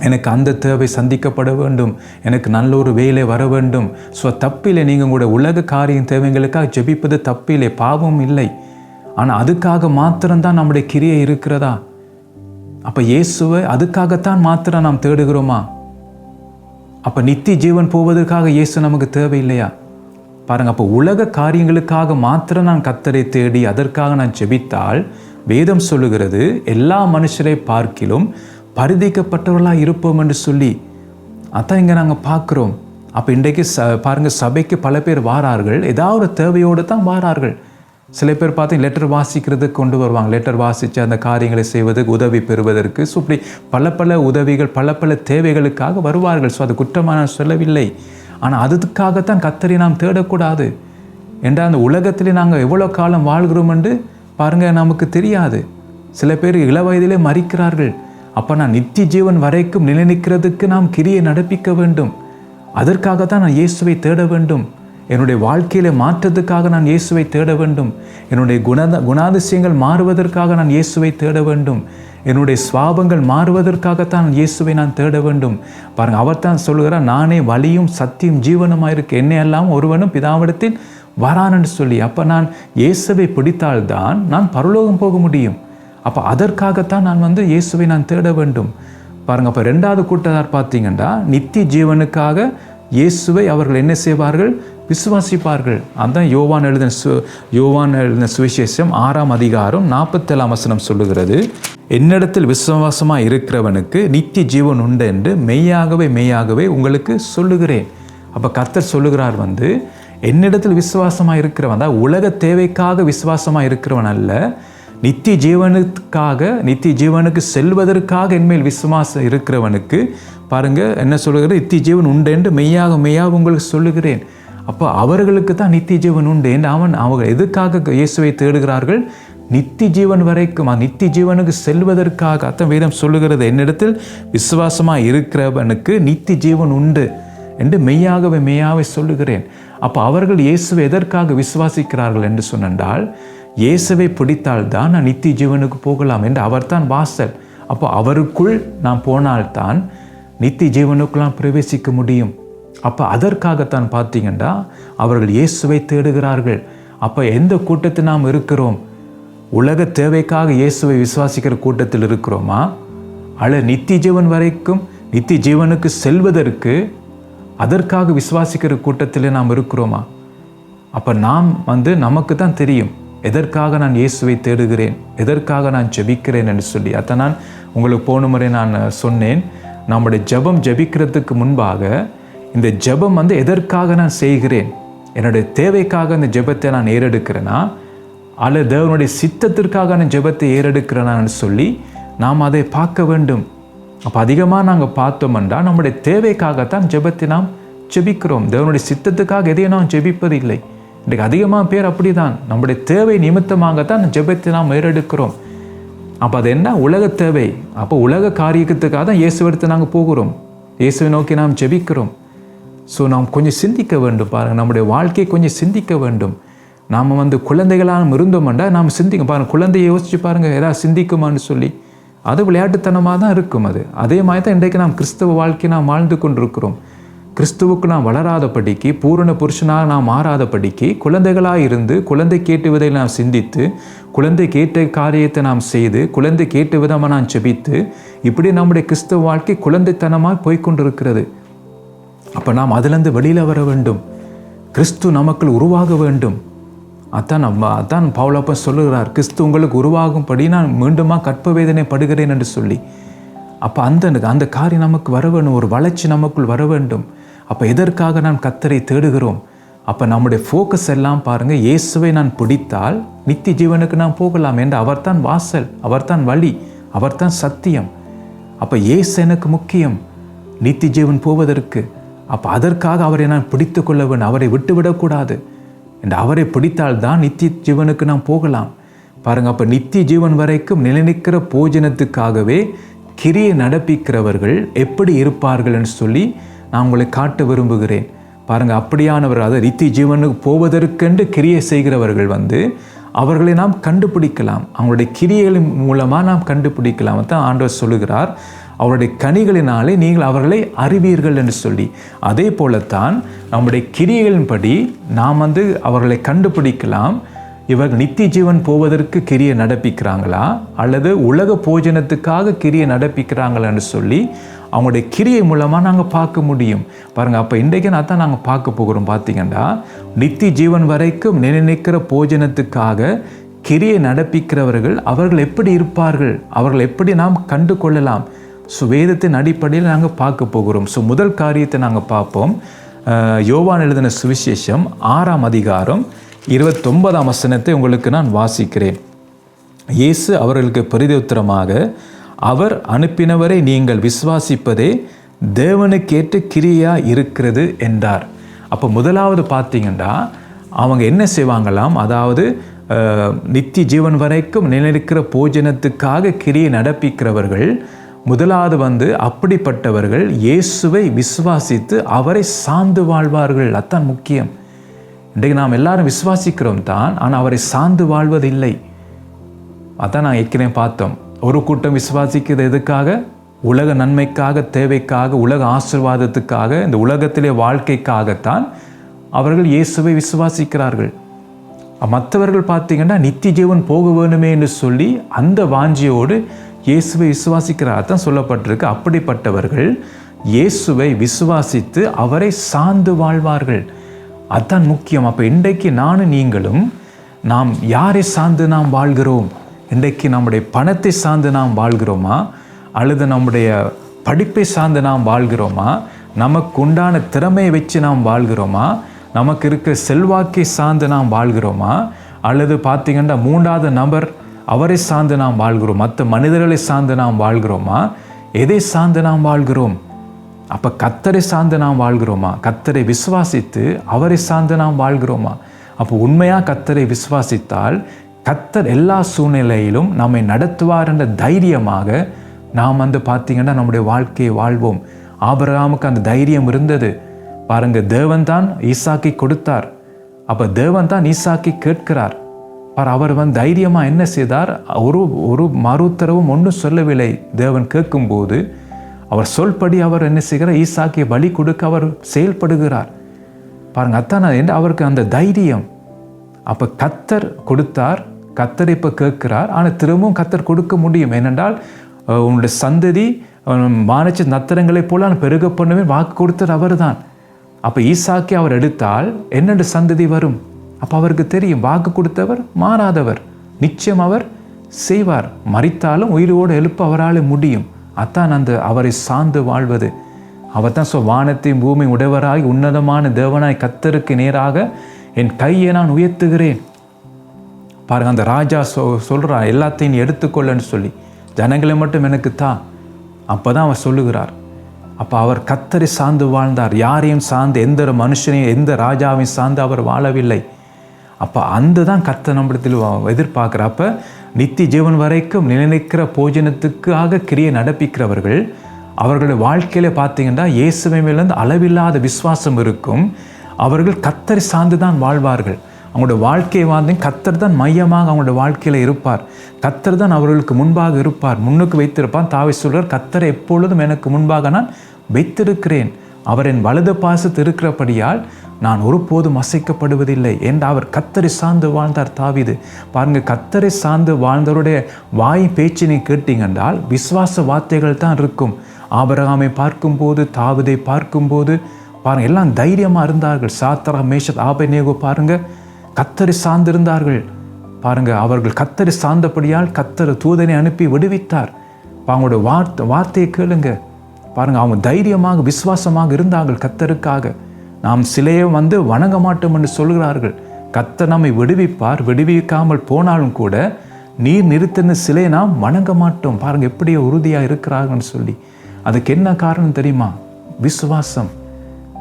எனக்கு அந்த தேவை சந்திக்கப்பட வேண்டும், எனக்கு நல்ல ஒரு வேலை வர வேண்டும். ஸோ தப்பில்லை, நீங்கள் கூட உலக காரியம் தேவைகளுக்காக ஜெபிப்பது தப்பில்லை, பாவம் இல்லை. ஆனால் அதுக்காக மாத்திரம்தான் நம்முடைய கிரியை இருக்கிறதா? அப்போ இயேசுவை அதுக்காகத்தான் மாத்திரம் நாம் தேடுகிறோமா? அப்போ நித்திய ஜீவன் போவதற்காக இயேசு நமக்கு தேவையில்லையா? பாருங்கள், அப்போ உலக காரியங்களுக்காக மாத்திரம் நான் கர்த்தரை தேடி அதற்காக நான் ஜெபித்தால் வேதம் சொல்லுகிறது எல்லா மனுஷரை பார்க்கிலும் பரிதபிக்கப்பட்டவர்களாக இருப்போம் என்று சொல்லி. அதான் இங்கே நாங்கள் பார்க்குறோம். அப்போ இன்றைக்கு பாருங்கள், சபைக்கு பல பேர் வாரார்கள், ஏதாவது ஒரு தேவையோடு தான் வாரார்கள். சில பேர் பார்த்தீங்க லெட்டர் வாசிக்கிறதுக்கு கொண்டு வருவாங்க, லெட்டர் வாசித்து அந்த காரியங்களை செய்வதற்கு உதவி பெறுவதற்கு. ஸோ இப்படி பல உதவிகள் பல தேவைகளுக்காக வருவார்கள். ஸோ அது குற்றமாக நான் சொல்லவில்லை. ஆனால் அதுக்காகத்தான் கர்த்தரை நாம் தேடக்கூடாது. என்றால் அந்த உலகத்திலே நாங்கள் எவ்வளோ காலம் வாழ்கிறோம் என்று பாருங்கள் நமக்கு தெரியாது. சில பேர் இளவயதிலே மரிக்கிறார்கள். அப்போ நான் நித்திய ஜீவன் வரைக்கும் நிலைநிற்கிறதுக்கு நாம் கிரியை நடப்பிக்க வேண்டும். அதற்காகத்தான் நான் இயேசுவை தேட வேண்டும். என்னுடைய வாழ்க்கையில் மாற்றத்துக்காக நான் இயேசுவை தேட வேண்டும். என்னுடைய குணாதிசயங்கள் மாறுவதற்காக நான் இயேசுவை தேட வேண்டும். என்னுடைய சுவாபங்கள் மாறுவதற்காகத்தான் இயேசுவை நான் தேட வேண்டும். பாருங்கள், அவர் தான் சொல்லுகிறார், நானே வழியும் சத்தியம் ஜீவனுமாக இருக்கு, என்னை எல்லாம் ஒருவனும் பிதாவிடத்தில் வரான்னு சொல்லி. அப்போ நான் இயேசுவை பிடித்தால்தான் நான் பரலோகம் போக முடியும். அப்போ அதற்காகத்தான் நான் இயேசுவை நான் தேட வேண்டும். பாருங்கள், அப்போ 2வது கூட்டத்தார் பார்த்தீங்கன்னா நித்திய ஜீவனுக்காக இயேசுவை அவர்கள் என்ன செய்வார்கள்? விசுவாசிப்பார்கள். அதான் யோவான் எழுதின சுவிசேஷம் 6:47 சொல்லுகிறது, என்னிடத்தில் விசுவாசமாக இருக்கிறவனுக்கு நித்திய ஜீவன் உண்டு என்று மெய்யாகவே உங்களுக்கு சொல்லுகிறேன். அப்போ கர்த்தர் சொல்லுகிறார் என்னிடத்தில் விசுவாசமாக இருக்கிறவன் தான் உலக தேவைக்காக விசுவாசமாக இருக்கிறவன் அல்ல, நித்திய ஜீவனுக்கு செல்வதற்காக என்மேல் விசுவாசம் இருக்கிறவனுக்கு பாருங்கள் என்ன சொல்லுகிறது, நித்திய ஜீவன் உண்டு என்று மெய்யாக உங்களுக்கு சொல்லுகிறேன். அப்போ அவர்களுக்கு தான் நித்திய ஜீவன் உண்டு என்று அவங்க எதுக்காக இயேசுவை தேடுகிறார்கள்? நித்திய ஜீவன் வரைக்கும், நித்திய ஜீவனுக்கு செல்வதற்காக. அதான் வேதம் சொல்லுகிறது, என்னிடத்தில் விசுவாசமாக இருக்கிறவனுக்கு நித்திய ஜீவன் உண்டு என்று மெய்யாகவே சொல்லுகிறேன். அப்போ அவர்கள் இயேசுவை எதற்காக விசுவாசிக்கிறார்கள் என்று சொன்னால், இயேசுவை பிடித்தால்தான் நான் நித்திய ஜீவனுக்கு போகலாம் என்று அவர்தான் வாசல். அப்போ அவருக்குள் நாம் போனால்தான் நித்திய ஜீவனுக்குலாம் பிரவேசிக்க முடியும். அப்போ அதற்காகத்தான் பார்த்தீங்கன்னா அவர்கள் இயேசுவை தேடுகிறார்கள். அப்போ எந்த கூட்டத்தில் நாம் இருக்கிறோம்? உலக தேவைக்காக இயேசுவை விசுவாசிக்கிற கூட்டத்தில் இருக்கிறோமா? அல்ல நித்திய ஜீவன் வரைக்கும் நித்திய ஜீவனுக்கு செல்வதற்கு அதற்காக விசுவாசிக்கிற கூட்டத்தில் நாம் இருக்கிறோமா? அப்போ நாம் நமக்கு தான் தெரியும் எதற்காக நான் இயேசுவை தேடுகிறேன், எதற்காக நான் ஜெபிக்கிறேன் என்று சொல்லி. அதை நான் உங்களுக்கு போன முறை நான் சொன்னேன், நம்முடைய ஜெபிக்கிறதுக்கு முன்பாக இந்த ஜெபம் எதற்காக நான் செய்கிறேன், என்னுடைய தேவைக்காக இந்த ஜெபத்தை நான் ஏறெடுக்கிறேனா அல்லது தேவனுடைய சித்தத்திற்காக நான் ஜெபத்தை ஏறெடுக்கிறேனான்னு சொல்லி நாம் அதை பார்க்க வேண்டும். அப்போ அதிகமாக நாங்கள் பார்த்தோம்னா நம்முடைய தேவைக்காகத்தான் ஜெபத்தை நாம் ஜெபிக்கிறோம், தேவனுடைய சித்தத்துக்காக எதையும் நாம் ஜெபிப்பதில்லை. இன்றைக்கு அதிகமாக பேர் அப்படி தான், நம்முடைய தேவை நிமித்தமாகத்தான் ஜெபத்தை நாம் ஏறெடுக்கிறோம். அப்போ அது என்ன? உலக தேவை. அப்போ உலக காரியத்துக்காக தான் இயேசு எடுத்து நாங்கள் போகிறோம், இயேசுவை நோக்கி நாம் ஜெபிக்கிறோம். ஸோ நாம் கொஞ்சம் சிந்திக்க வேண்டும். பாருங்கள், நம்முடைய வாழ்க்கையை கொஞ்சம் சிந்திக்க வேண்டும். நாம் குழந்தைகளாக இருந்தோம்னா நாம் சிந்திக்க பாருங்கள். குழந்தையை யோசிச்சு பாருங்கள், ஏதாவது சிந்திக்குமான்னு சொல்லி. அது விளையாட்டுத்தனமாக தான் இருக்கும். அதே மாதிரி தான் இன்றைக்கு நாம் கிறிஸ்தவ வாழ்க்கையை நாம் வாழ்ந்து கொண்டிருக்கிறோம். கிறிஸ்துவுக்கு நாம் வளராதபடிக்கு, பூரண புருஷனாக நாம் மாறாதபடிக்கு, குழந்தைகளாக இருந்து குழந்தை கேட்ட விதையில் நாம் சிந்தித்து, குழந்தை கேட்ட காரியத்தை நாம் செய்து, குழந்தை கேட்ட விதமாக நாம் செபித்து, இப்படி நம்முடைய கிறிஸ்தவ வாழ்க்கை குழந்தைத்தனமாக போய்கொண்டிருக்கிறது. அப்போ நாம் அதிலிருந்து வெளியில் வர வேண்டும். கிறிஸ்து நமக்குள் உருவாக வேண்டும். அதான் பவுலப்பன் சொல்லுகிறார், கிறிஸ்து உங்களுக்கு உருவாகும்படி நான் மீண்டுமாக கற்ப வேதனை படுகிறேன் என்று சொல்லி. அப்போ அந்த காரியம் நமக்கு வர வேண்டும், ஒரு வளர்ச்சி நமக்குள் வர வேண்டும். அப்போ எதற்காக நாம் கர்த்தரை தேடுகிறோம்? அப்போ நம்முடைய ஃபோக்கஸ் எல்லாம் பாருங்கள், இயேசுவை நான் பிடித்தால் நித்திய ஜீவனுக்கு நான் போகலாம் என்று. அவர்தான் வாசல், அவர்தான் வழி, அவர்தான் சத்தியம். அப்போ இயேசு எனக்கு முக்கியம் நித்திய ஜீவன் போவதற்கு. அப்போ அதற்காக அவரை நான் பிடித்து கொள்ள வேண்டும், அவரை விட்டுவிடக்கூடாது என்று. அவரை பிடித்தால்தான் நித்திய ஜீவனுக்கு நாம் போகலாம். பாருங்கள், அப்போ நித்திய ஜீவன் வரைக்கும் நிலைநிற்கிற போஜனத்துக்காகவே கிரியை நடப்பிக்கிறவர்கள் எப்படி இருப்பார்கள் என்று சொல்லி நான் உங்களை காட்ட விரும்புகிறேன். பாருங்கள், அப்படியானவர்கள், அதாவது நித்திய ஜீவனுக்கு போவதற்கென்று கிரியை செய்கிறவர்கள் அவர்களை நாம் கண்டுபிடிக்கலாம். அவங்களுடைய கிரியைகளின் மூலமாக நாம் கண்டுபிடிக்கலாம். தான் ஆண்டவர் சொல்லுகிறார், அவருடைய கனிகளினாலே நீங்கள் அவர்களை அறிவீர்கள் என்று சொல்லி. அதே போலத்தான் நம்முடைய கிரியைகளின்படி நாம் அவர்களை கண்டுபிடிக்கலாம். இவர்கள் நித்திய ஜீவன் போவதற்கு கிரியை நடப்பிக்கிறாங்களா அல்லது உலக போஜனத்துக்காக கிரியை நடப்பிக்கிறாங்களான்னு சொல்லி அவங்களுடைய கிரியை மூலமாக நாங்கள் பார்க்க முடியும். பாருங்கள், அப்போ இன்றைக்கு தான் நாங்கள் பார்க்க போகிறோம். பார்த்தீங்கன்னா, நித்திய ஜீவன் வரைக்கும் நிலைநிற்கிற போஜனத்துக்காக கிரியை நடப்பிக்கிறவர்கள் அவர்கள் எப்படி இருப்பார்கள், அவர்கள் எப்படி நாம் கண்டு கொள்ளலாம். ஸோ வேதத்தின் அடிப்படையில் நாங்கள் பார்க்க போகிறோம். ஸோ முதல் காரியத்தை நாங்கள் பார்ப்போம். யோவான் எழுதின சுவிசேஷம் 6ஆம் அதிகாரம் 29ஆம் வசனத்தை உங்களுக்கு நான் வாசிக்கிறேன். இயேசு அவர்களுக்கு பிரதியுத்தரமாக, அவர் அனுப்பினவரை நீங்கள் விசுவாசிப்பதே தேவனுக்கேற்ற கிரியா இருக்கிறது என்றார். அப்போ முதலாவது பார்த்தீங்கன்னா, அவங்க என்ன செய்வாங்களாம், அதாவது நித்திய ஜீவன் வரைக்கும் நிலைநிற்கிற போஜனத்துக்காக கிரியை நடப்பிக்கிறவர்கள் முதலாவது அப்படிப்பட்டவர்கள் இயேசுவை விசுவாசித்து அவரை சார்ந்து வாழ்வார்கள். அதான் முக்கியம். இன்றைக்கு நாம் எல்லாரும் விசுவாசிக்கிறோம் தான், ஆனால் அவரை சார்ந்து வாழ்வதில்லை. அதான் நான் ஏற்கனவே பார்த்தோம். ஒரு கூட்டம் விசுவாசிக்கிறது எதுக்காக? உலக நன்மைக்காக, தேவைக்காக, உலக ஆசீர்வாதத்துக்காக, இந்த உலகத்திலே வாழ்க்கைக்காகத்தான் அவர்கள் இயேசுவை விசுவாசிக்கிறார்கள். மற்றவர்கள் பார்த்தீங்கன்னா நித்திய ஜீவன் போக வேணுமே என்று சொல்லி அந்த வாஞ்சியோடு இயேசுவை விசுவாசிக்கிறார். தான் சொல்லப்பட்டிருக்கு, அப்படிப்பட்டவர்கள் இயேசுவை விசுவாசித்து அவரை சார்ந்து வாழ்வார்கள். அதுதான் முக்கியம். அப்போ இன்றைக்கு நானும் நீங்களும் நாம் யாரை சார்ந்து நாம் வாழ்கிறோம்? இன்றைக்கு நம்முடைய பணத்தை சார்ந்து நாம் வாழ்கிறோமா அல்லது நம்முடைய படிப்பை சார்ந்து நாம் வாழ்கிறோமா? நமக்கு உண்டான திறமையை வச்சு நாம் வாழ்கிறோமா? நமக்கு இருக்கிற செல்வாக்கை சார்ந்து நாம் வாழ்கிறோமா? அல்லது பார்த்திங்கன்னா மூன்றாவது நபர் அவரை சார்ந்து நாம் வாழ்கிறோம், மற்ற மனிதர்களை சார்ந்து நாம் வாழ்கிறோமா? எதை சார்ந்து நாம் வாழ்கிறோம்? அப்போ கர்த்தரை சார்ந்து நாம் வாழ்கிறோமா? கர்த்தரை விசுவாசித்து அவரை சார்ந்து நாம் வாழ்கிறோமா? அப்போ உண்மையாக கர்த்தரை விசுவாசித்தால் கர்த்தர் எல்லா சூழ்நிலையிலும் நம்மை நடத்துவார் என்ற தைரியமாக நாம் பார்த்திங்கன்னா நம்முடைய வாழ்க்கையை வாழ்வோம். ஆபிரகாமுக்கு அந்த தைரியம் இருந்தது. பாருங்கள், தேவன் தான் ஈசாக்கை கொடுத்தார். அப்போ தேவன் தான் ஈசாக்கை கேட்கிறார். அவர் தைரியமாக என்ன செய்தார்? ஒரு மறுத்தரவும் ஒன்றும் சொல்லவில்லை. தேவன் கேட்கும்போது அவர் சொல்படி அவர் என்ன செய்கிறார்? ஈசாக்கை பலி கொடுக்க அவர் செயல்படுகிறார். பாருங்க, அத்தான் அவருக்கு அந்த தைரியம். அப்போ கர்த்தர் கொடுத்தார், கர்த்தர் இப்போ கேட்கிறார். ஆனால் திரும்பவும் கர்த்தர் கொடுக்க முடியும். ஏனென்றால் உன்னுடைய சந்ததி வானச்ச நத்திரங்களை போல நான் பெருக பண்ணுவேன் வாக்கு கொடுத்தது அவர் தான். அப்போ ஈசாக்கை அவர் எடுத்தால் என்னென்று சந்ததி வரும்? அப்போ அவருக்கு தெரியும், வாக்கு கொடுத்தவர் மாறாதவர், நிச்சயம் அவர் செய்வார். மரித்தாலும் உயிரோடு எழுப்ப அவரால் முடியும். அத்தான் அவரை சார்ந்து வாழ்வது. அவர் தான் வானத்தையும் பூமி உடையவராகி உன்னதமான தேவனாய் கர்த்தருக்கு நேராக என் கையை நான் உயர்த்துகிறேன். பாருங்க, அந்த ராஜா சொல்கிறார், எல்லாத்தையும் நீ எடுத்துக்கொள்ளன்னு சொல்லி, ஜனங்களை மட்டும் எனக்கு தான். அப்போ தான் அவர் சொல்லுகிறார். அப்போ அவர் கர்த்தரை சார்ந்து வாழ்ந்தார். யாரையும் சார்ந்து, எந்த மனுஷனையும் எந்த ராஜாவையும் சார்ந்து அவர் வாழவில்லை. அப்போ அந்த தான் கர்த்தர் நம்மிடத்தில் எதிர்பார்க்குற. அப்போ நித்திய ஜீவன் வரைக்கும் நிலைநிற்கிற போஜனத்துக்காக கிரியை நடப்பிக்கிறவர்கள், அவர்களுடைய வாழ்க்கையில் பார்த்தீங்கன்னா இயேசுவை மேலேருந்து அளவில்லாத விசுவாசம் இருக்கும். அவர்கள் கர்த்தரை சார்ந்து தான் வாழ்வார்கள். அவங்களோட வாழ்க்கையை வாழ்ந்து கர்த்தர் தான் மையமாக அவங்களோட வாழ்க்கையில் இருப்பார். கர்த்தர் தான் அவர்களுக்கு முன்பாக இருப்பார், முன்னுக்கு வைத்திருப்பார். தாவீது சொல்கிறார், கர்த்தரை எப்பொழுதும் எனக்கு முன்பாக நான் வைத்திருக்கிறேன், அவர் என் வலது பாசத்தில் இருக்கிறபடியால் நான் ஒருபோதும் அசைக்கப்படுவதில்லை என்று அவர் கர்த்தரை சார்ந்து வாழ்ந்தார் தாவீது. பாருங்கள், கர்த்தரை சார்ந்து வாழ்ந்தவருடைய வாய் பேச்சினை கேட்டீங்கன்றால் விசுவாச வார்த்தைகள் தான் இருக்கும். ஆபிரகாமை பார்க்கும்போது, தாவீதை பார்க்கும்போது பாருங்கள், எல்லாம் தைரியமாக இருந்தார்கள். சாத்ராக், மேஷக், ஆபேத்நேகோ பாருங்கள் கர்த்தரை சார்ந்திருந்தார்கள். பாருங்கள், அவர்கள் கர்த்தரை சார்ந்தபடியால் கர்த்தர் தூதனை அனுப்பி விடுவித்தார். அவங்களோட வார்த்தையை கேளுங்க. பாருங்கள், அவங்க தைரியமாக விசுவாசமாக இருந்தார்கள் கர்த்தருக்காக. நாம் சிலையை வணங்க மாட்டோம் என்று சொல்கிறார்கள். கர்த்தர் நம்மை விடுவிப்பார். விடுவிக்காமல் போனாலும் கூட நீர் நிறுத்தின சிலையை நாம் வணங்க மாட்டோம். பாருங்கள் எப்படியோ உறுதியாக இருக்கிறார்கள்னு சொல்லி. அதுக்கு என்ன காரணம் தெரியுமா? விசுவாசம்.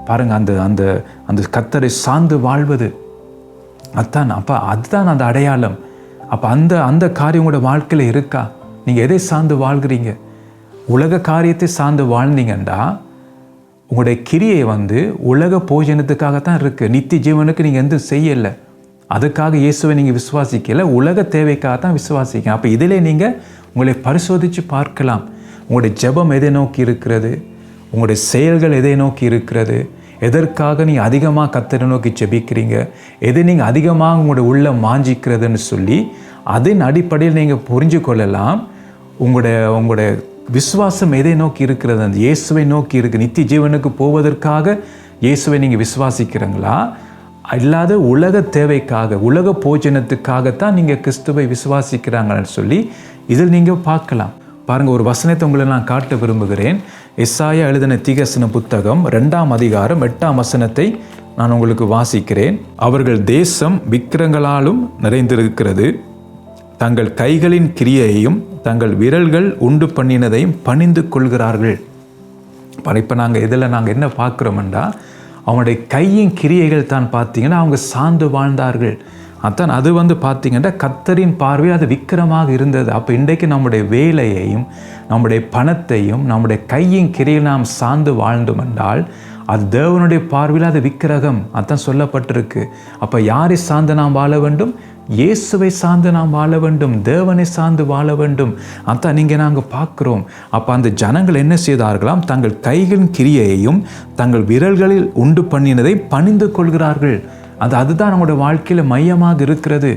பாருங்கள், அந்த அந்த அந்த கர்த்தரை சார்ந்து வாழ்வது அதுதான். அப்போ அதுதான் அந்த அடையாளம். அப்போ அந்த அந்த காரியம் உங்களோட வாழ்க்கையில் இருக்கா? நீங்கள் எதை சார்ந்து வாழ்கிறீங்க? உலக காரியத்தை சார்ந்து வாழ்ந்தீங்கன்னா உங்களுடைய கிரியை உலக போஜனத்துக்காகத்தான் இருக்குது. நித்திய ஜீவனுக்கு நீங்கள் எந்த செய்யலை. அதுக்காக இயேசுவை நீங்கள் விசுவாசிக்கலை, உலக தேவைக்காகத்தான் விசுவாசிக்க. அப்போ இதிலே நீங்கள் உங்களை பரிசோதித்து பார்க்கலாம். உங்களுடைய ஜெபம் எதை நோக்கி இருக்கிறது? உங்களுடைய செயல்கள் எதை நோக்கி இருக்கிறது? எதற்காக நீங்கள் அதிகமாக கர்த்தரை நோக்கி ஜெபிக்கிறீங்க? எதை நீங்கள் அதிகமாக உங்களுடைய உள்ளம் வாஞ்சிக்கிறதுன்னு சொல்லி அதன் அடிப்படையில் நீங்கள் புரிஞ்சு கொள்ளலாம். உங்களுடைய விசுவாசம் எதை நோக்கி இருக்கிறது? அந்த இயேசுவை நோக்கி இருக்குது. நித்திய ஜீவனுக்கு போவதற்காக இயேசுவை நீங்கள் விசுவாசிக்கிறீங்களா? இல்லாத உலக தேவைக்காக, உலக போஜனத்துக்காகத்தான் நீங்கள் கிறிஸ்துவை விசுவாசிக்கிறாங்கன்னு சொல்லி இதில் நீங்கள் பார்க்கலாம். பாருங்கள், ஒரு வசனத்தை உங்களை நான் காட்ட விரும்புகிறேன். எசாயா எழுதின தீர்க்கதரிசன புத்தகம் 2ஆம் அதிகாரம் 8ஆம் வசனத்தை நான் உங்களுக்கு வாசிக்கிறேன். அவர்கள் தேசம் விக்கிரங்களாலும் நிறைந்திருக்கிறது, தங்கள் கைகளின் கிரியையையும் தங்கள் விரல்கள் உண்டு பண்ணினதையும் பணிந்து கொள்கிறார்கள். இப்போ இதில் நாங்கள் என்ன பார்க்குறோம்னா, அவங்களுடைய கையின் கிரியைகள் தான் பார்த்தீங்கன்னா அவங்க சார்ந்து வாழ்ந்தார்கள். அதான் அது பார்த்தீங்கன்னா கர்த்தரின் பார்வையில் அது விக்கிரமாக இருந்தது. அப்போ இன்றைக்கு நம்முடைய வேலையையும் நம்முடைய பணத்தையும் நம்முடைய கையின் கிரியை நாம் சார்ந்து வாழ்ந்தோம் என்றால் அது தேவனுடைய பார்வையில் அது விக்கிரகம். அதான் சொல்லப்பட்டிருக்கு. அப்போ யாரை சார்ந்து நாம் வாழ வேண்டும்? இயேசுவை சார்ந்து நாம் வாழ வேண்டும், தேவனை சார்ந்து வாழ வேண்டும். அதான் நீங்கள் நாங்கள் பார்க்குறோம். அப்போ அந்த ஜனங்கள் என்ன செய்தார்களாம்? தங்கள் கைகளின் கிரியையையும் தங்கள் விரல்களில் உண்டு பண்ணினதை பணிந்து கொள்கிறார்கள். அதுதான் நம்முடைய வாழ்க்கையில் மையமாக இருக்கிறது.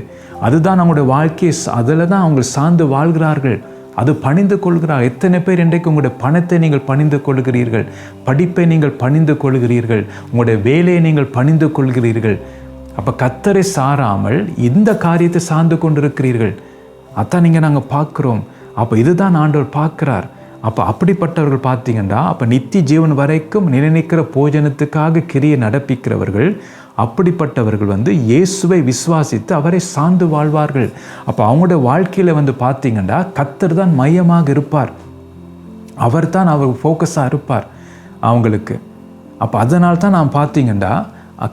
அதுதான் நம்முடைய வாழ்க்கையை அதில் தான் அவங்க சார்ந்து வாழ்கிறார்கள். அது பணிந்து கொள்கிறார். எத்தனை பேர் இன்றைக்கு உங்களுடைய பணத்தை நீங்கள் பணிந்து கொள்கிறீர்கள், படிப்பை நீங்கள் பணிந்து கொள்கிறீர்கள், உங்களுடைய வேலையை நீங்கள் பணிந்து கொள்கிறீர்கள். அப்போ கர்த்தரை சாராமல் இந்த காரியத்தை சார்ந்து கொண்டிருக்கிறீர்கள். அதான் நீங்கள் நாங்கள் பார்க்குறோம். அப்போ இதுதான் ஆண்டவர் பார்க்குறார். அப்போ அப்படிப்பட்டவர்கள் பார்த்தீங்கன்னா அப்போ நித்திய ஜீவன் வரைக்கும் நிலைநிற்கிற போஜனத்துக்காக கிரியை நடப்பிக்கிறவர்கள், அப்படிப்பட்டவர்கள் இயேசுவை விசுவாசித்து அவரை சார்ந்து வாழ்வார்கள். அப்போ அவங்களோட வாழ்க்கையில் பார்த்தீங்கன்னா கர்த்தர் தான் மையமாக இருப்பார். அவர் தான் அவர் ஃபோக்கஸாக இருப்பார் அவங்களுக்கு. அப்போ அதனால் தான் நாம் பார்த்தீங்கன்னா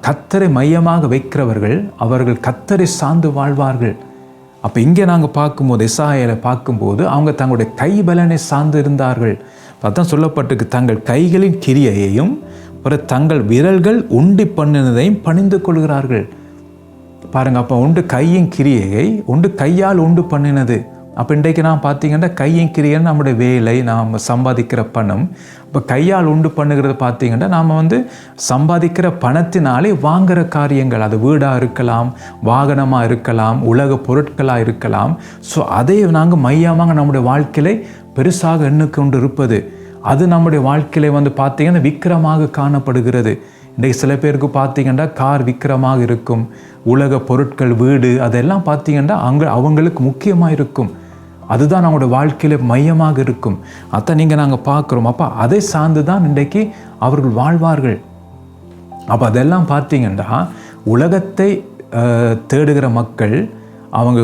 கர்த்தரை மையமாக வைக்கிறவர்கள் அவர்கள் கர்த்தரை சார்ந்து வாழ்வார்கள். அப்போ இங்கே நாங்கள் பார்க்கும்போது எசாயாவில் பார்க்கும்போது அவங்க தங்களுடைய கை பலனை சார்ந்து இருந்தார்கள். அதான் சொல்லப்பட்டிருக்கு, தங்கள் கைகளின் கிரியையையும் தங்கள் விரல்கள் உண்டி பண்ணினதையும் பணிந்து கொள்கிறார்கள். பாருங்கள், அப்போ உண்டு கையின் கிரியையை உண்டு கையால் உண்டு பண்ணினது. அப்போ இன்றைக்கு நாம் பார்த்தீங்கன்னா கையின் கிரியைன்னு நம்முடைய வேலை, நாம் சம்பாதிக்கிற பணம். இப்போ கையால் உண்டு பண்ணுகிறது பார்த்தீங்கன்னா நாம் சம்பாதிக்கிற பணத்தினாலே வாங்குகிற காரியங்கள், அது வீடாக இருக்கலாம், வாகனமாக இருக்கலாம், உலக பொருட்களாக இருக்கலாம். ஸோ அதை நாங்கள் மையமாக நம்முடைய வாழ்க்கையை பெருசாக எண்ணிக்கொண்டு இருப்பது, அது நம்முடைய வாழ்க்கையில பார்த்தீங்கன்னா விக்கிரமாக காணப்படுகிறது. இன்றைக்கு சில பேருக்கு பார்த்தீங்கன்னா கார் விக்கிரமாக இருக்கும், உலக பொருட்கள், வீடு, அதெல்லாம் பார்த்தீங்கன்னா அவங்களுக்கு முக்கியமாக இருக்கும். அதுதான் நம்மளோட வாழ்க்கையில் மையமாக இருக்கும். அதான் நீங்கள் நாங்கள் பார்க்குறோம். அப்போ அதை சார்ந்து தான் இன்றைக்கு அவர்கள் வாழ்வார்கள். அப்போ அதெல்லாம் பார்த்தீங்கன்னா உலகத்தை தேடுகிற மக்கள், அவங்க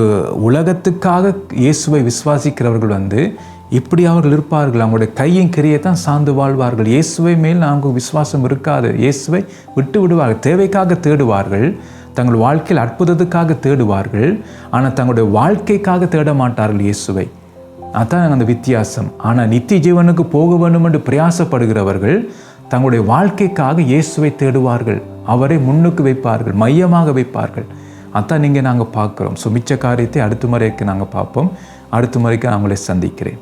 உலகத்துக்காக இயேசுவை விசுவாசிக்கிறவர்கள் இப்படி அவர்கள் இருப்பார்கள். அவங்களுடைய கையின் கிரியை தான் சார்ந்து வாழ்வார்கள். இயேசுவை மேல் அவங்க விசுவாசம் இருக்காது. இயேசுவை விட்டு விடுவார்கள், தேவைக்காக தேடுவார்கள். தங்கள் வாழ்க்கையில் அற்புதத்துக்காக தேடுவார்கள், ஆனால் தங்களுடைய வாழ்க்கைக்காக தேட மாட்டார்கள் இயேசுவை. அதான் அந்த வித்தியாசம். ஆனால் நித்திய ஜீவனுக்கு போக வேண்டும் என்று பிரயாசப்படுகிறவர்கள் தங்களுடைய வாழ்க்கைக்காக இயேசுவை தேடுவார்கள், அவரை முன்னுக்கு வைப்பார்கள், மையமாக வைப்பார்கள். அதான் நீங்கள் நாங்கள் பார்க்குறோம். ஸோ மிச்ச காரியத்தை அடுத்த முறைக்கு நாங்கள் பார்ப்போம். அடுத்த முறைக்கு நான் உங்களை சந்திக்கிறேன்.